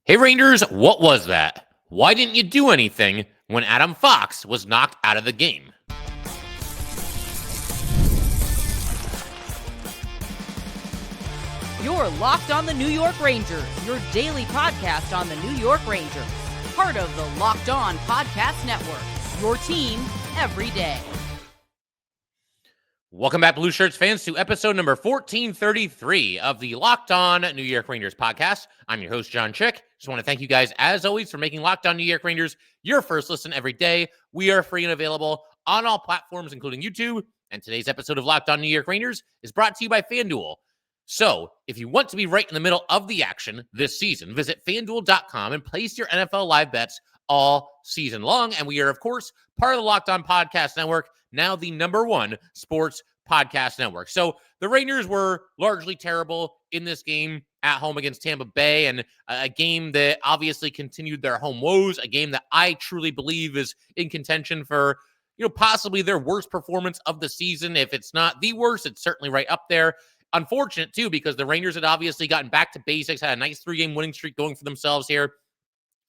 Hey Rangers, what was that? Why didn't you do anything when Adam Fox was knocked out of the game? You're Locked on the New York Rangers, your daily podcast on the New York Rangers. Part of the Locked On Podcast Network, your team every day. Welcome back, Blue Shirts fans, to episode number 1433 of the Locked On New York Rangers podcast. I'm your host, John Chick. Just want to thank you guys, as always, for making Locked On New York Rangers your first listen every day. We are free and available on all platforms, including YouTube. And today's episode of Locked On New York Rangers is brought to you by FanDuel. So, if you want to be right in the middle of the action this season, visit FanDuel.com and place your NFL live bets all season long. And we are, of course, part of the Locked On Podcast Network, now the number one sports podcast network. So, the Rangers were largely terrible in this game at home against Tampa Bay, and a game that obviously continued their home woes, a game that I truly believe is in contention for, possibly their worst performance of the season. If it's not the worst, it's certainly right up there. Unfortunate, too, because the Rangers had obviously gotten back to basics, had a nice 3-game winning streak going for themselves here,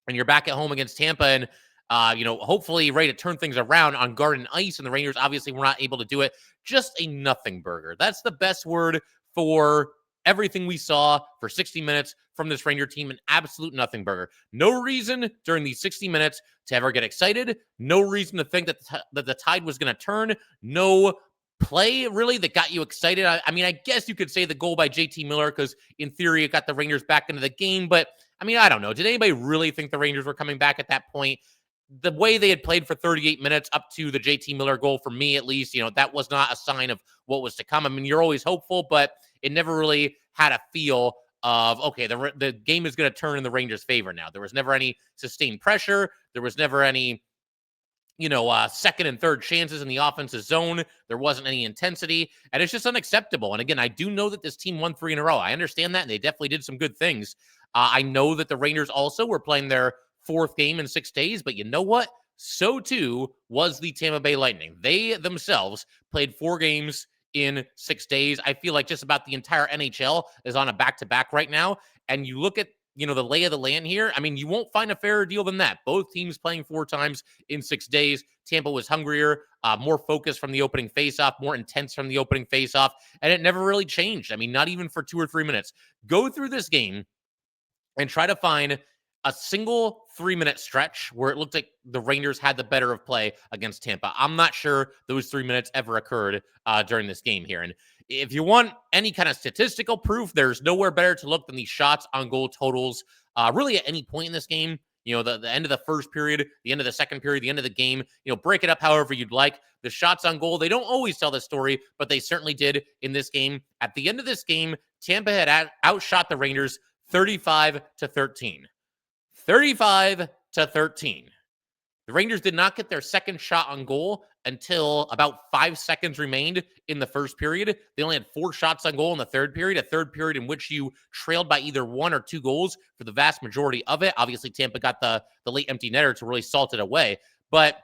and you're back at home against Tampa, and, hopefully ready to turn things around on Garden Ice, and the Rangers obviously were not able to do it. Just a nothing burger. That's the best word for everything we saw for 60 minutes from this Ranger team, an absolute nothing burger. No reason during these 60 minutes to ever get excited, no reason to think that the tide was going to turn, no play really that got you excited. I guess you could say the goal by JT Miller, because in theory it got the Rangers back into the game, but I don't know. Did anybody really think the Rangers were coming back at that point? The way they had played for 38 minutes up to the JT Miller goal, for me at least, that was not a sign of what was to come. You're always hopeful, but it never really had a feel of, okay, the game is going to turn in the Rangers' favor now. There was never any sustained pressure. There was never any second and third chances in the offensive zone. There wasn't any intensity, and it's just unacceptable. And again, I do know that this team won 3 in a row. I understand that, and they definitely did some good things. I know that the Rangers also were playing their 4th game in 6 days, but you know what? So too was the Tampa Bay Lightning. They themselves played 4 games in 6 days. I feel like just about the entire NHL is on a back-to-back right now, and you look at the lay of the land here. You won't find a fairer deal than that. Both teams playing 4 times in 6 days. Tampa was hungrier, more focused from the opening faceoff, more intense from the opening faceoff, and it never really changed. Not even for 2 or 3 minutes. Go through this game and try to find a single 3-minute stretch where it looked like the Rangers had the better of play against Tampa. I'm not sure those 3 minutes ever occurred during this game here. And if you want any kind of statistical proof, there's nowhere better to look than the shots on goal totals. Really at any point in this game, the end of the first period, the end of the second period, the end of the game, break it up however you'd like. The shots on goal, they don't always tell the story, but they certainly did in this game. At the end of this game, Tampa had outshot the Rangers 35-13. 35-13. The Rangers did not get their second shot on goal until about 5 seconds remained in the first period. They only had 4 shots on goal in the third period, a third period in which you trailed by either 1 or 2 goals for the vast majority of it. Obviously, Tampa got the late empty netter to really salt it away. But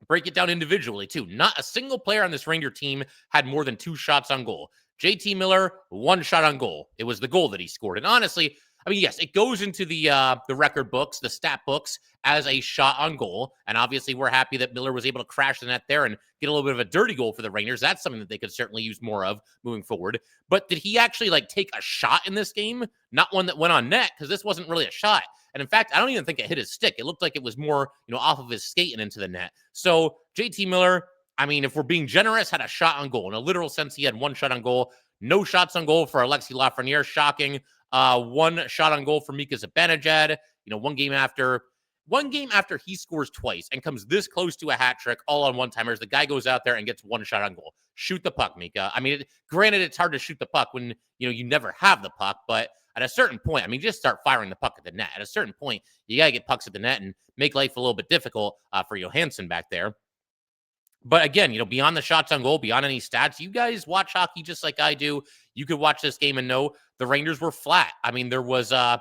break it down individually, too. Not a single player on this Ranger team had more than 2 shots on goal. JT Miller, 1 shot on goal. It was the goal that he scored. And honestly, yes, it goes into the record books, the stat books, as a shot on goal. And obviously, we're happy that Miller was able to crash the net there and get a little bit of a dirty goal for the Rangers. That's something that they could certainly use more of moving forward. But did he actually take a shot in this game? Not one that went on net, because this wasn't really a shot. And in fact, I don't even think it hit his stick. It looked like it was more, off of his skate and into the net. So JT Miller, if we're being generous, had a shot on goal. In a literal sense, he had 1 shot on goal. No shots on goal for Alexis Lafreniere. Shocking. 1 shot on goal for Mika Zibanejad. One game after he scores twice and comes this close to a hat trick, all on one-timers, the guy goes out there and gets 1 shot on goal. Shoot the puck, Mika. Granted, it's hard to shoot the puck when, you never have the puck, but at a certain point, just start firing the puck at the net. At a certain point, you got to get pucks at the net and make life a little bit difficult for Johansson back there. But again, beyond the shots on goal, beyond any stats, you guys watch hockey just like I do. You could watch this game and know the Rangers were flat. There was an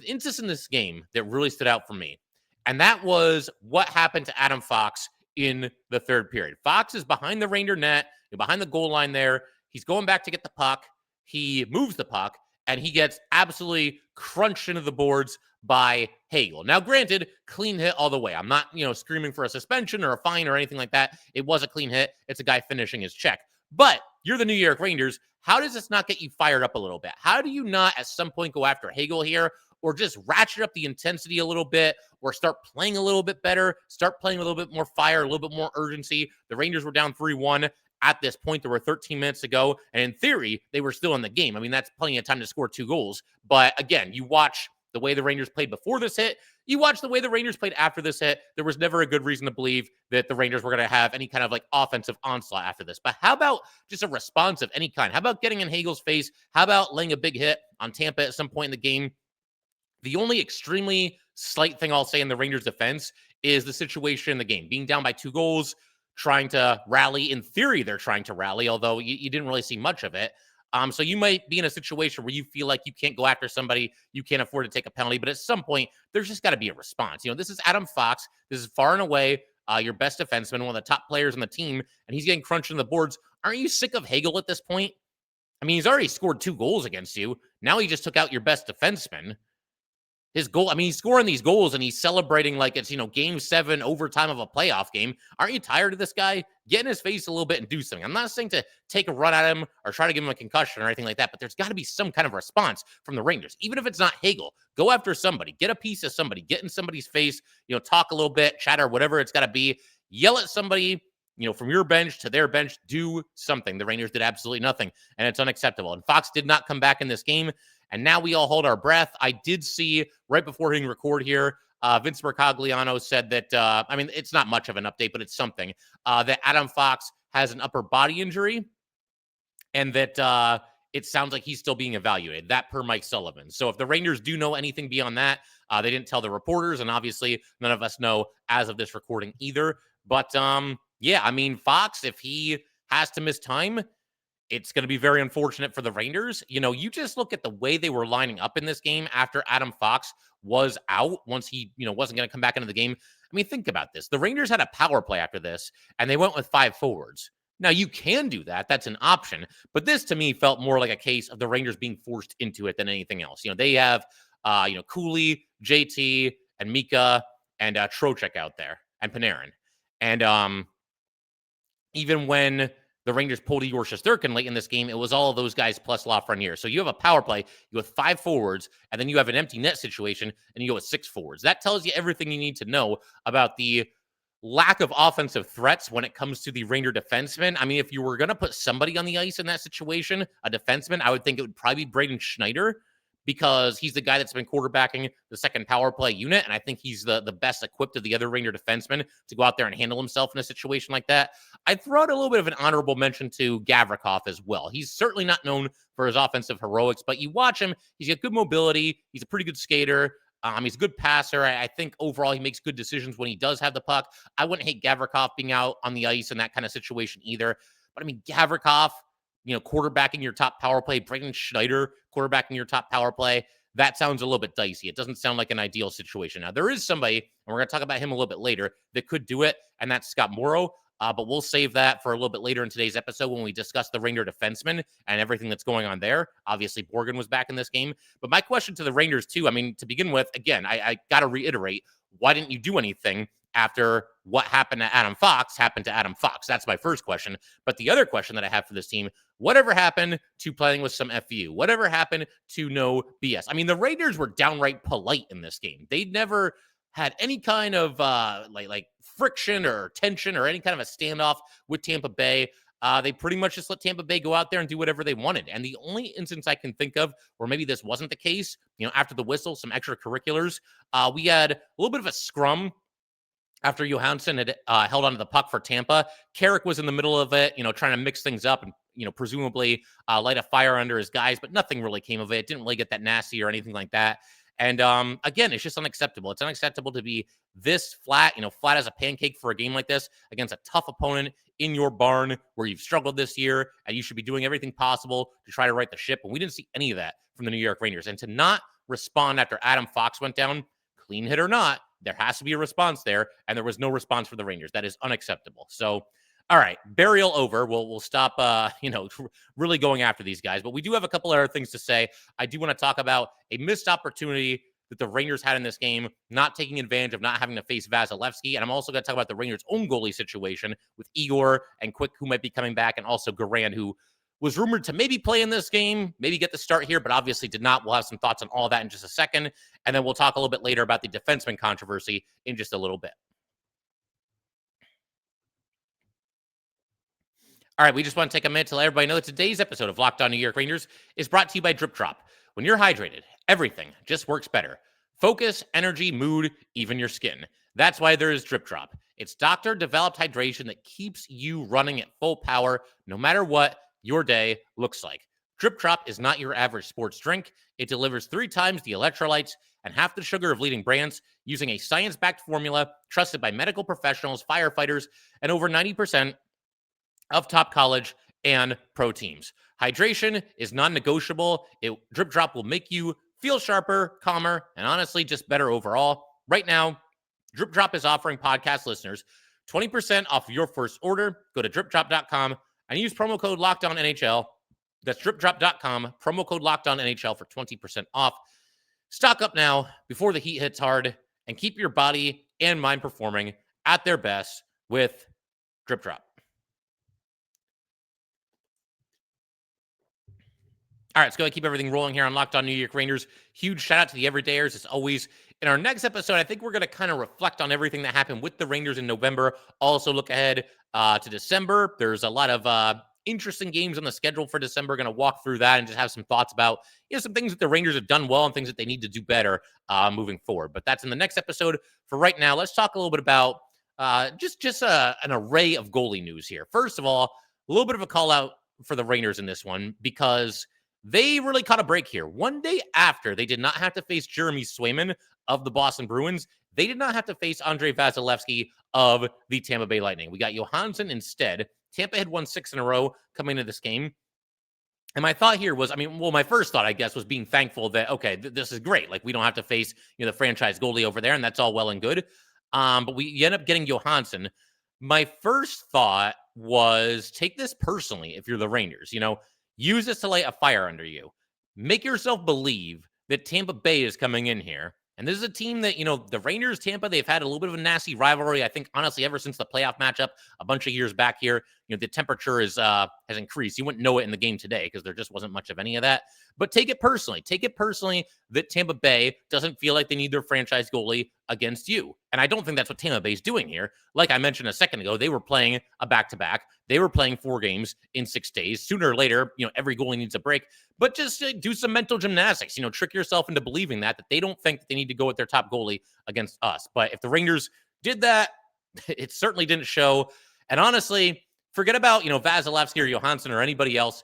instance in this game that really stood out for me, and that was what happened to Adam Fox in the third period. Fox is behind the Ranger net, behind the goal line there. He's going back to get the puck. He moves the puck, and he gets absolutely crunched into the boards by Hagel. Now, granted, clean hit all the way. I'm not, screaming for a suspension or a fine or anything like that. It was a clean hit. It's a guy finishing his check. But you're the New York Rangers. How does this not get you fired up a little bit? How do you not at some point go after Hagel here, or just ratchet up the intensity a little bit, or start playing a little bit better, start playing a little bit more fire, a little bit more urgency? The Rangers were down 3-1 at this point. There were 13 minutes to go, and in theory, they were still in the game. I mean, that's plenty of time to score 2 goals. But again, you watch the way the Rangers played before this hit, you watch the way the Rangers played after this hit. There was never a good reason to believe that the Rangers were going to have any kind of like offensive onslaught after this. But how about just a response of any kind? How about getting in Hagel's face? How about laying a big hit on Tampa at some point in the game? The only extremely slight thing I'll say in the Rangers defense is the situation in the game. Being down by 2 goals, trying to rally. In theory, they're trying to rally, although you didn't really see much of it. So you might be in a situation where you feel like you can't go after somebody, you can't afford to take a penalty, but at some point, there's just got to be a response. This is Adam Fox. This is far and away your best defenseman, one of the top players on the team, and he's getting crunched in the boards. Aren't you sick of Hagel at this point? I mean, he's already scored 2 goals against you. Now he just took out your best defenseman. His goal, I mean, he's scoring these goals and he's celebrating like it's, game 7 overtime of a playoff game. Aren't you tired of this guy? Get in his face a little bit and do something. I'm not saying to take a run at him or try to give him a concussion or anything like that, but there's got to be some kind of response from the Rangers. Even if it's not Hagel, go after somebody, get a piece of somebody, get in somebody's face, talk a little bit, chatter, whatever it's got to be, yell at somebody, from your bench to their bench, do something. The Rangers did absolutely nothing, and it's unacceptable. And Fox did not come back in this game. And now we all hold our breath. I did see right before hitting record here, Vince Mercogliano said that, it's not much of an update, but it's something, that Adam Fox has an upper body injury and that it sounds like he's still being evaluated. That per Mike Sullivan. So if the Rangers do know anything beyond that, they didn't tell the reporters, and obviously none of us know as of this recording either. But Fox, if he has to miss time, it's going to be very unfortunate for the Rangers. You just look at the way they were lining up in this game after Adam Fox was out once he, wasn't going to come back into the game. I mean, think about this. The Rangers had a power play after this, and they went with 5 forwards. Now, you can do that. That's an option. But this, to me, felt more like a case of the Rangers being forced into it than anything else. They have, Cooley, JT, and Mika, and Trocheck out there, and Panarin. And even when the Rangers pulled Igor Shesterkin late in this game, it was all of those guys plus Lafreniere. So you have a power play, you have 5 forwards, and then you have an empty net situation, and you go with 6 forwards. That tells you everything you need to know about the lack of offensive threats when it comes to the Ranger defensemen. I mean, if you were going to put somebody on the ice in that situation, a defenseman, I would think it would probably be Braden Schneider, because he's the guy that's been quarterbacking the second power play unit, and I think he's the best equipped of the other Ranger defensemen to go out there and handle himself in a situation like that. I'd throw out a little bit of an honorable mention to Gavrikov as well. He's certainly not known for his offensive heroics, but you watch him, he's got good mobility, he's a pretty good skater, he's a good passer. I think overall he makes good decisions when he does have the puck. I wouldn't hate Gavrikov being out on the ice in that kind of situation either, but I mean, Gavrikov, quarterbacking your top power play, Braden Schneider quarterbacking your top power play, that sounds a little bit dicey. It doesn't sound like an ideal situation. Now, there is somebody, and we're going to talk about him a little bit later, that could do it, and that's Scott Morrow. But we'll save that for a little bit later in today's episode when we discuss the Ranger defensemen and everything that's going on there. Obviously, Borgen was back in this game. But my question to the Rangers, too, to begin with, again, I got to reiterate, why didn't you do anything after what happened to Adam Fox happened to Adam Fox? That's my first question. But the other question that I have for this team, whatever happened to playing with some FU? Whatever happened to no BS? I mean, the Raiders were downright polite in this game. They never had any kind of like friction or tension or any kind of a standoff with Tampa Bay. They pretty much just let Tampa Bay go out there and do whatever they wanted. And the only instance I can think of where maybe this wasn't the case, after the whistle, some extracurriculars, we had a little bit of a scrum after Johansson had held onto the puck for Tampa. Carrick was in the middle of it, trying to mix things up and, presumably light a fire under his guys, but nothing really came of it. It didn't really get that nasty or anything like that. And again, it's just unacceptable. It's unacceptable to be this flat, flat as a pancake for a game like this against a tough opponent in your barn where you've struggled this year, and you should be doing everything possible to try to right the ship. And we didn't see any of that from the New York Rangers. And to not respond after Adam Fox went down, clean hit or not, there has to be a response there, and there was no response for the Rangers. That is unacceptable. So, all right, burial over. We'll stop, really going after these guys. But we do have a couple other things to say. I do want to talk about a missed opportunity that the Rangers had in this game, not taking advantage of not having to face Vasilevskiy. And I'm also going to talk about the Rangers' own goalie situation with Igor and Quick, who might be coming back, and also Garand, who was rumored to maybe play in this game, maybe get the start here, but obviously did not. We'll have some thoughts on all that in just a second. And then we'll talk a little bit later about the defenseman controversy in just a little bit. All right, we just want to take a minute to let everybody know that today's episode of Locked On New York Rangers is brought to you by DripDrop. When you're hydrated, everything just works better. Focus, energy, mood, even your skin. That's why there is DripDrop. It's doctor-developed hydration that keeps you running at full power no matter what your day looks like. DripDrop is not your average sports drink. It delivers 3 times the electrolytes and half the sugar of leading brands using a science-backed formula trusted by medical professionals, firefighters, and over 90% of top college and pro teams. Hydration is non-negotiable. DripDrop will make you feel sharper, calmer, and honestly just better overall. Right now, DripDrop is offering podcast listeners 20% off your first order. Go to dripdrop.com and use promo code LOCKEDONNHL. That's dripdrop.com, promo code LOCKEDONNHL for 20% off. Stock up now before the heat hits hard and keep your body and mind performing at their best with DripDrop. All right, let's go ahead and keep everything rolling here on Locked On New York Rangers. Huge shout out to the everydayers, as always. In our next episode, I think we're going to kind of reflect on everything that happened with the Rangers in November. Also look ahead to December. There's a lot of interesting games on the schedule for December. Going to walk through that and just have some thoughts about some things that the Rangers have done well and things that they need to do better moving forward. But that's in the next episode. For right now, let's talk a little bit about just an array of goalie news here. First of all, a little bit of a call out for the Rangers in this one because they really caught a break here. One day after they did not have to face Jeremy Swayman of the Boston Bruins, they did not have to face Andrei Vasilevskiy of the Tampa Bay Lightning. We got Johansson instead. Tampa had won 6 in a row coming into this game. And my thought here was, my first thought, I guess, was being thankful that, okay, this is great. Like, we don't have to face, the franchise goalie over there, and that's all well and good. But we end up getting Johansson. My first thought was, take this personally if you're the Rangers, use this to light a fire under you. Make yourself believe that Tampa Bay is coming in here. And this is a team that, the Rangers, Tampa, they've had a little bit of a nasty rivalry. I think, honestly, ever since the playoff matchup a bunch of years back here, the temperature has increased. You wouldn't know it in the game today because there just wasn't much of any of that. But take it personally. Take it personally that Tampa Bay doesn't feel like they need their franchise goalie against you. And I don't think that's what Tampa Bay is doing here. Like I mentioned a second ago, they were playing a back-to-back. They were playing 4 games in 6 days. Sooner or later, every goalie needs a break. But just do some mental gymnastics. Trick yourself into believing that they don't think that they need to go with their top goalie against us. But if the Rangers did that, it certainly didn't show. And honestly, forget about, Vasilevskiy or Johansson or anybody else.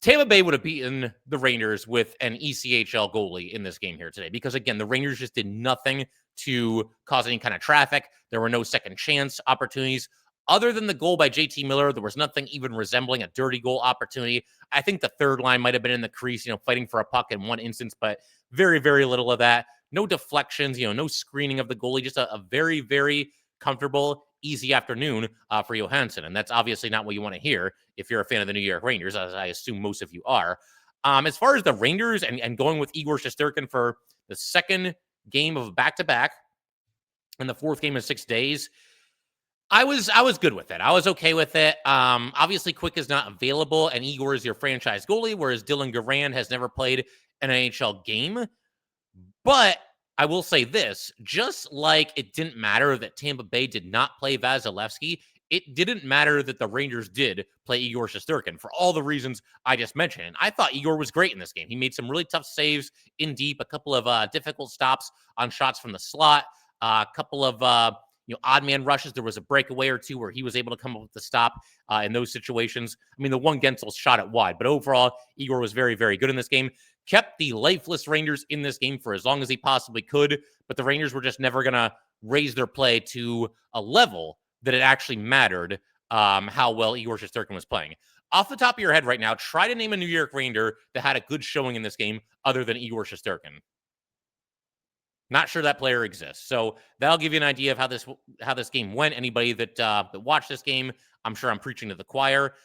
Tampa Bay would have beaten the Rangers with an ECHL goalie in this game here today because, again, the Rangers just did nothing to cause any kind of traffic. There were no second chance opportunities. Other than the goal by JT Miller, there was nothing even resembling a dirty goal opportunity. I think the third line might have been in the crease, fighting for a puck in one instance, but very, very little of that. No deflections, no screening of the goalie, just a very, very comfortable, easy afternoon for Johansson. And that's obviously not what you want to hear if you're a fan of the New York Rangers, as I assume most of you are. As far as the Rangers and going with Igor Shesterkin for the second game of back-to-back and the 4th game in 6 days, I was good with it. I was okay with it. Obviously, Quick is not available, and Igor is your franchise goalie, whereas Dylan Garand has never played an NHL game. But I will say this, just like it didn't matter that Tampa Bay did not play Vasilevskiy, it didn't matter that the Rangers did play Igor Shesterkin for all the reasons I just mentioned. And I thought Igor was great in this game. He made some really tough saves in deep, a couple of difficult stops on shots from the slot, a couple of odd man rushes. There was a breakaway or two where he was able to come up with the stop in those situations. The one Gensel shot it wide, but overall, Igor was very, very good in this game. Kept the lifeless Rangers in this game for as long as he possibly could, but the Rangers were just never going to raise their play to a level that it actually mattered how well Igor Shesterkin was playing. Off the top of your head right now, try to name a New York Ranger that had a good showing in this game other than Igor Shesterkin. Not sure that player exists. So that'll give you an idea of how this game went. Anybody that watched this game, I'm sure I'm preaching to the choir.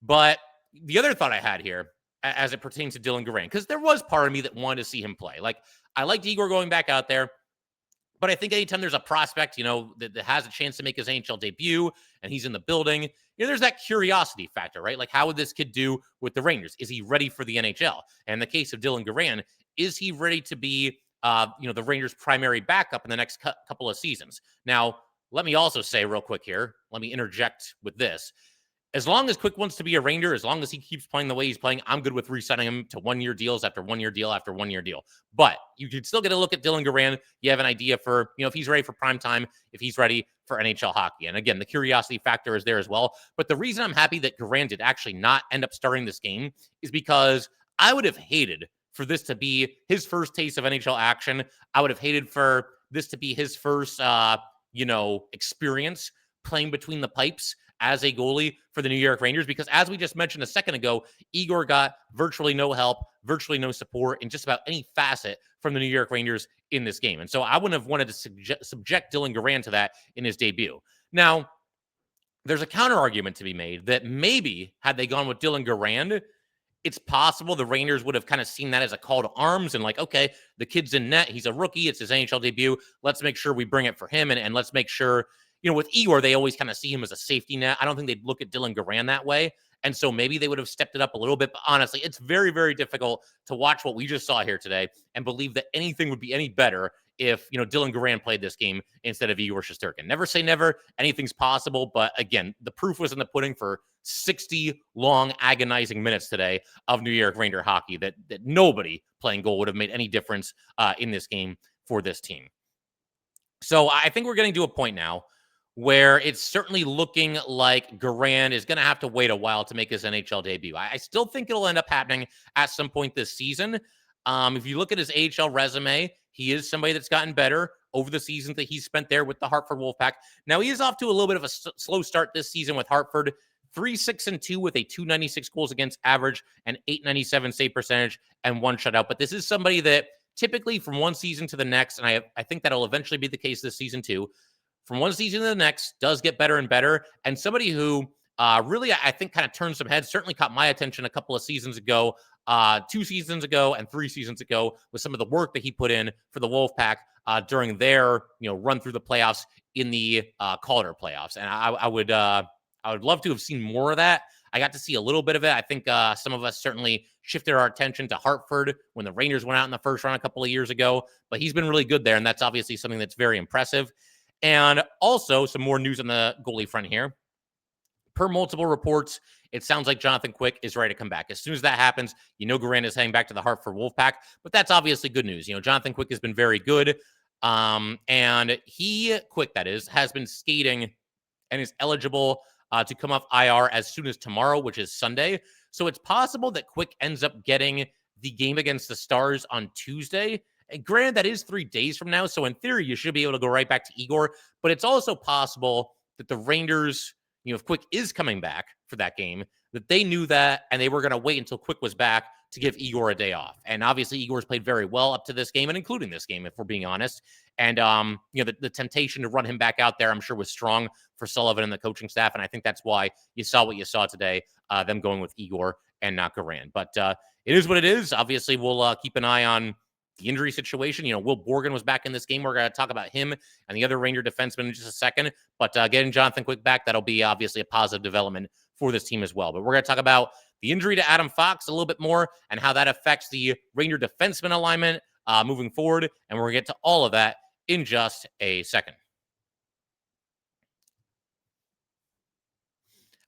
But the other thought I had here, as it pertains to Dylan Garand, because there was part of me that wanted to see him play. Like, I liked Igor going back out there, but I think anytime there's a prospect, that has a chance to make his NHL debut and he's in the building, there's that curiosity factor, right? Like, how would this kid do with the Rangers? Is he ready for the NHL? And in the case of Dylan Garand, is he ready to be, the Rangers' primary backup in the next couple of seasons? Now, let me also say real quick here, let me interject with this. As long as Quick wants to be a Ranger, as long as he keeps playing the way he's playing, I'm good with re-signing him to one-year deals after one-year deal after one-year deal. But you could still get a look at Dylan Garand. You have an idea for, if he's ready for prime time, if he's ready for NHL hockey. And again, the curiosity factor is there as well. But the reason I'm happy that Garand did actually not end up starting this game is because I would have hated for this to be his first taste of NHL action. I would have hated for this to be his first, experience playing between the pipes as a goalie for the New York Rangers, because as we just mentioned a second ago, Igor got virtually no help, virtually no support in just about any facet from the New York Rangers in this game. And so I wouldn't have wanted to subject Dylan Garand to that in his debut. Now, there's a counter argument to be made that maybe had they gone with Dylan Garand, it's possible the Rangers would have kind of seen that as a call to arms and like, okay, the kid's in net. He's a rookie. It's his NHL debut. Let's make sure we bring it for him. And let's make sure, with Igor, they always kind of see him as a safety net. I don't think they'd look at Dylan Garand that way. And so maybe they would have stepped it up a little bit. But honestly, it's very, very difficult to watch what we just saw here today and believe that anything would be any better if, Dylan Garand played this game instead of Igor Shesterkin. Never say never. Anything's possible. But again, the proof was in the pudding for 60 long, agonizing minutes today of New York Ranger hockey that nobody playing goal would have made any difference in this game for this team. So I think we're getting to a point now where it's certainly looking like Garand is going to have to wait a while to make his NHL debut. I still think it'll end up happening at some point this season. If you look at his AHL resume, he is somebody that's gotten better over the seasons that he's spent there with the Hartford Wolfpack. Now, he is off to a little bit of a slow start this season with Hartford. 3-6-2 with a 296 goals against average and 897 save percentage and one shutout. But this is somebody that typically from one season to the next, and I think that'll eventually be the case this season too, from one season to the next does get better and better. And somebody who really, I think, kind of turned some heads, certainly caught my attention a couple of seasons ago, 2 seasons ago and 3 seasons ago, with some of the work that he put in for the Wolfpack during their run through the playoffs in the Calder playoffs. And I would love to have seen more of that. I got to see a little bit of it. I think some of us certainly shifted our attention to Hartford when the Rangers went out in the first round a couple of years ago. But he's been really good there, and that's obviously something that's very impressive. And also some more news on the goalie front here. Per multiple reports, it sounds like Jonathan Quick is ready to come back. As soon as that happens, Garand is heading back to the Hartford Wolfpack. But that's obviously good news. Jonathan Quick has been very good. And Quick, that is, has been skating and is eligible to come off IR as soon as tomorrow, which is Sunday. So it's possible that Quick ends up getting the game against the Stars on Tuesday. And granted, that is 3 days from now. So in theory, you should be able to go right back to Igor. But it's also possible that the Rangers, if Quick is coming back for that game, that they knew that and they were going to wait until Quick was back to give Igor a day off. And obviously, Igor's played very well up to this game and including this game, if we're being honest. And, the temptation to run him back out there, I'm sure, was strong for Sullivan and the coaching staff. And I think that's why you saw what you saw today, them going with Igor and not Garand. But it is what it is. Obviously, we'll keep an eye on the injury situation. Will Borgen was back in this game. We're going to talk about him and the other Ranger defenseman in just a second. But getting Jonathan Quick back, that'll be obviously a positive development for this team as well. But we're going to talk about the injury to Adam Fox a little bit more and how that affects the Ranger defenseman alignment moving forward. And we're going to get to all of that in just a second.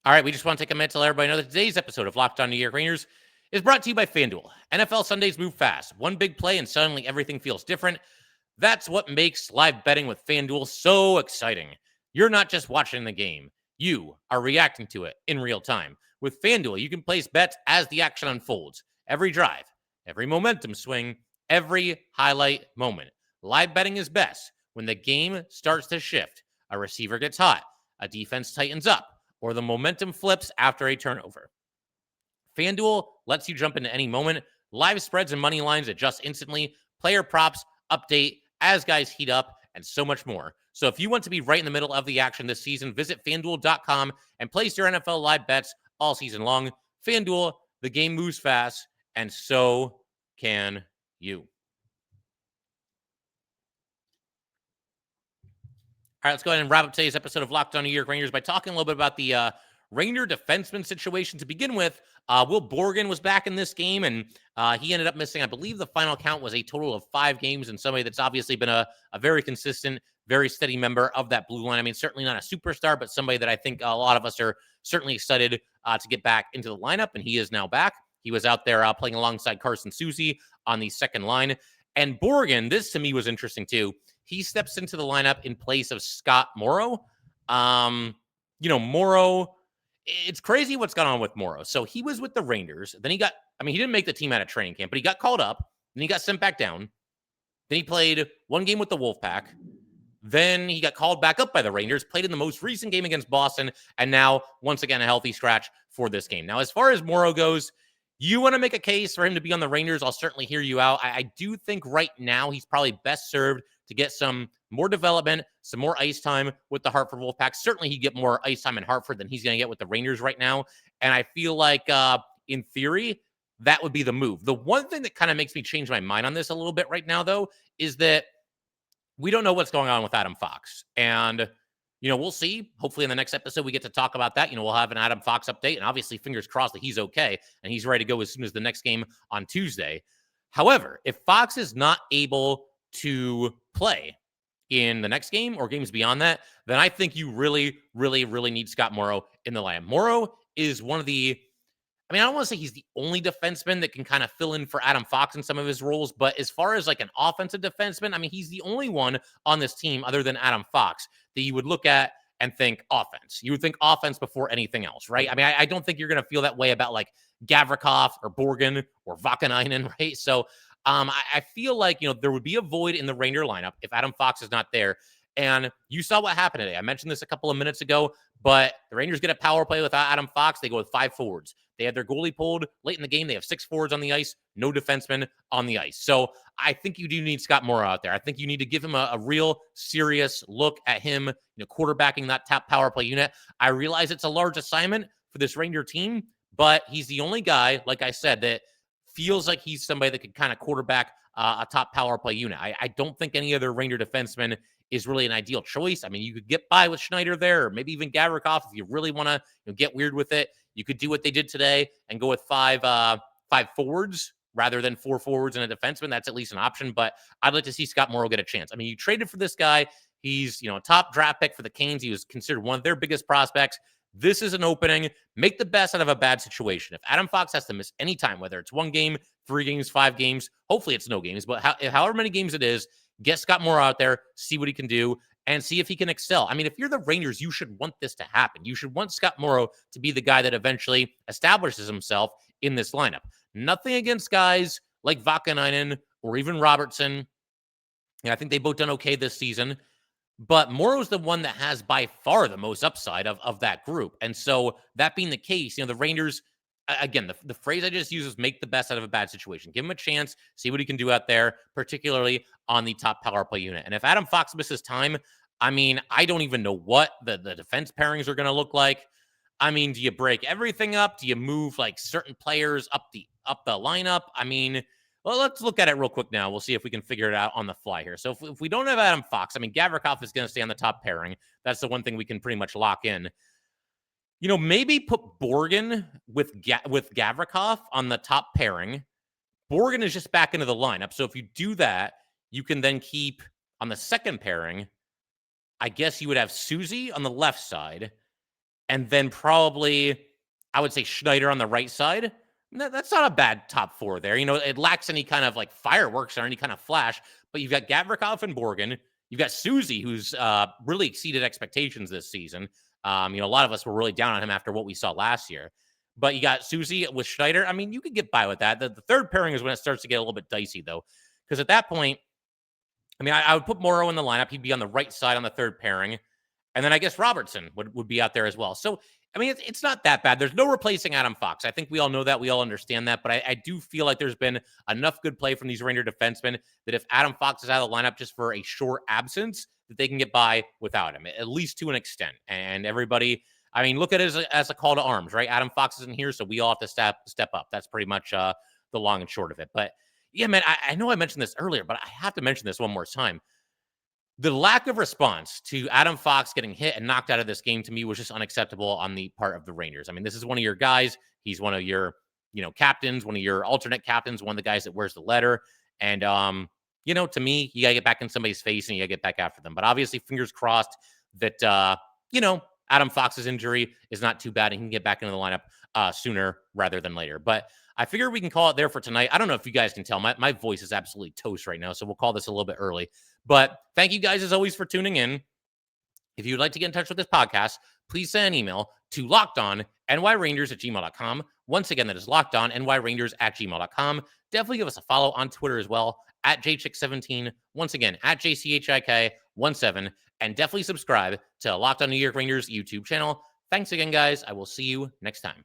All right, we just want to take a minute to let everybody know that today's episode of Locked On New York Rangers is brought to you by FanDuel. NFL Sundays move fast. One big play and suddenly everything feels different. That's what makes live betting with FanDuel so exciting. You're not just watching the game. You are reacting to it in real time. With FanDuel, you can place bets as the action unfolds. Every drive, every momentum swing, every highlight moment. Live betting is best when the game starts to shift. A receiver gets hot, a defense tightens up, or the momentum flips after a turnover. FanDuel lets you jump into any moment. Live spreads and money lines adjust instantly. Player props update as guys heat up, and so much more. So if you want to be right in the middle of the action this season, visit FanDuel.com and place your NFL live bets all season long. FanDuel, The game moves fast, and so can you. All right, let's go ahead and wrap up today's episode of Locked On New York Rangers by talking a little bit about the Ranger defenseman situation. To begin with, Will Borgen was back in this game, and he ended up missing, I believe the final count was a total of 5 games, and somebody that's obviously been a very consistent, very steady member of that blue line. I mean, certainly not a superstar, but somebody that I think a lot of us are certainly excited to get back into the lineup, and he is now back. He was out there playing alongside Carson Soucy on the second line. And Borgen, this to me was interesting too. He steps into the lineup in place of Scott Morrow. Morrow, it's crazy what's gone on with Morrow. So he was with the Rangers. Then he didn't make the team out of training camp, but he got called up. Then he got sent back down. Then he played 1 game with the Wolfpack. Then he got called back up by the Rangers, played in the most recent game against Boston, and now, once again, a healthy scratch for this game. Now, as far as Morrow goes, you want to make a case for him to be on the Rangers, I'll certainly hear you out. I do think right now he's probably best served to get some more development, some more ice time with the Hartford Wolfpack. Certainly he'd get more ice time in Hartford than he's going to get with the Rangers right now. And I feel like, in theory, that would be the move. The one thing that kind of makes me change my mind on this a little bit right now, though, is that we don't know what's going on with Adam Fox. And, we'll see. Hopefully in the next episode, we get to talk about that. We'll have an Adam Fox update. And obviously, fingers crossed that he's okay and he's ready to go as soon as the next game on Tuesday. However, if Fox is not able to play in the next game or games beyond that, then I think you really, really, really need Scott Morrow in the lineup. Morrow is one of the, I don't want to say he's the only defenseman that can kind of fill in for Adam Fox in some of his roles, but as far as like an offensive defenseman, he's the only one on this team other than Adam Fox that you would look at and think offense. You would think offense before anything else, right? I don't think you're going to feel that way about like Gavrikov or Borgen or Vakanainen, right? So I feel like, there would be a void in the Ranger lineup if Adam Fox is not there. And you saw what happened today. I mentioned this a couple of minutes ago, but the Rangers get a power play without Adam Fox. They go with 5 forwards. They had their goalie pulled late in the game. They have 6 forwards on the ice, no defensemen on the ice. So I think you do need Scott Morrow out there. I think you need to give him a real serious look at him, quarterbacking that top power play unit. I realize it's a large assignment for this Ranger team, but he's the only guy, like I said, that feels like he's somebody that could kind of quarterback a top power play unit. I don't think any other Ranger defenseman is really an ideal choice. You could get by with Schneider there, or maybe even Gavrikov if you really want to get weird with it. You could do what they did today and go with 5 forwards rather than 4 forwards and a defenseman. That's at least an option, but I'd like to see Scott Morrow get a chance. You traded for this guy. He's, a top draft pick for the Canes. He was considered one of their biggest prospects. This is an opening. Make the best out of a bad situation. If Adam Fox has to miss any time, whether it's 1 game, 3 games, 5 games, hopefully it's no games, but however many games it is, get Scott Morrow out there, see what he can do, and see if he can excel. If you're the Rangers, you should want this to happen. You should want Scott Morrow to be the guy that eventually establishes himself in this lineup. Nothing against guys like Vakanainen or even Robertson. I think they both done okay this season. But Morrow's the one that has by far the most upside of that group. And so that being the case, the Rangers, again, the phrase I just use is make the best out of a bad situation. Give him a chance, see what he can do out there, particularly on the top power play unit. And if Adam Fox misses time, I don't even know what the defense pairings are going to look like. Do you break everything up? Do you move like certain players up the lineup? Well, let's look at it real quick now. We'll see if we can figure it out on the fly here. So if we don't have Adam Fox, Gavrikov is going to stay on the top pairing. That's the one thing we can pretty much lock in. Maybe put Borgen with Gavrikov on the top pairing. Borgen is just back into the lineup. So if you do that, you can then keep on the second pairing, I guess you would have Soucy on the left side. And then probably, I would say Schneider on the right side. That's not a bad top 4 there. It lacks any kind of like fireworks or any kind of flash. But you've got Gavrikov and Borgen. You've got Soucy, who's really exceeded expectations this season. A lot of us were really down on him after what we saw last year. But you got Soucy with Schneider. You could get by with that. The third pairing is when it starts to get a little bit dicey, though. Because at that point, I would put Morrow in the lineup. He'd be on the right side on the third pairing. And then I guess Robertson would be out there as well. So, it's not that bad. There's no replacing Adam Fox. I think we all know that. We all understand that. But I do feel like there's been enough good play from these Ranger defensemen that if Adam Fox is out of the lineup just for a short absence, that they can get by without him, at least to an extent. And everybody, I mean, look at it as a call to arms, right? Adam Fox isn't here, so we all have to step up. That's pretty much the long and short of it. But yeah, man, I know I mentioned this earlier, but I have to mention this one more time. The lack of response to Adam Fox getting hit and knocked out of this game to me was just unacceptable on the part of the Rangers. I mean, this is one of your guys. He's one of your, captains, one of your alternate captains, one of the guys that wears the letter. And, to me, you got to get back in somebody's face and you got to get back after them. But obviously, fingers crossed that, Adam Fox's injury is not too bad and he can get back into the lineup sooner rather than later. But I figure we can call it there for tonight. I don't know if you guys can tell. My voice is absolutely toast right now, so we'll call this a little bit early. But thank you guys, as always, for tuning in. If you would like to get in touch with this podcast, please send an email to lockedonnyrangers@gmail.com. Once again, that is lockedonnyrangers@gmail.com. Definitely give us a follow on Twitter as well, @jchick17. Once again, @jchik17. And definitely subscribe to Locked On New York Rangers YouTube channel. Thanks again, guys. I will see you next time.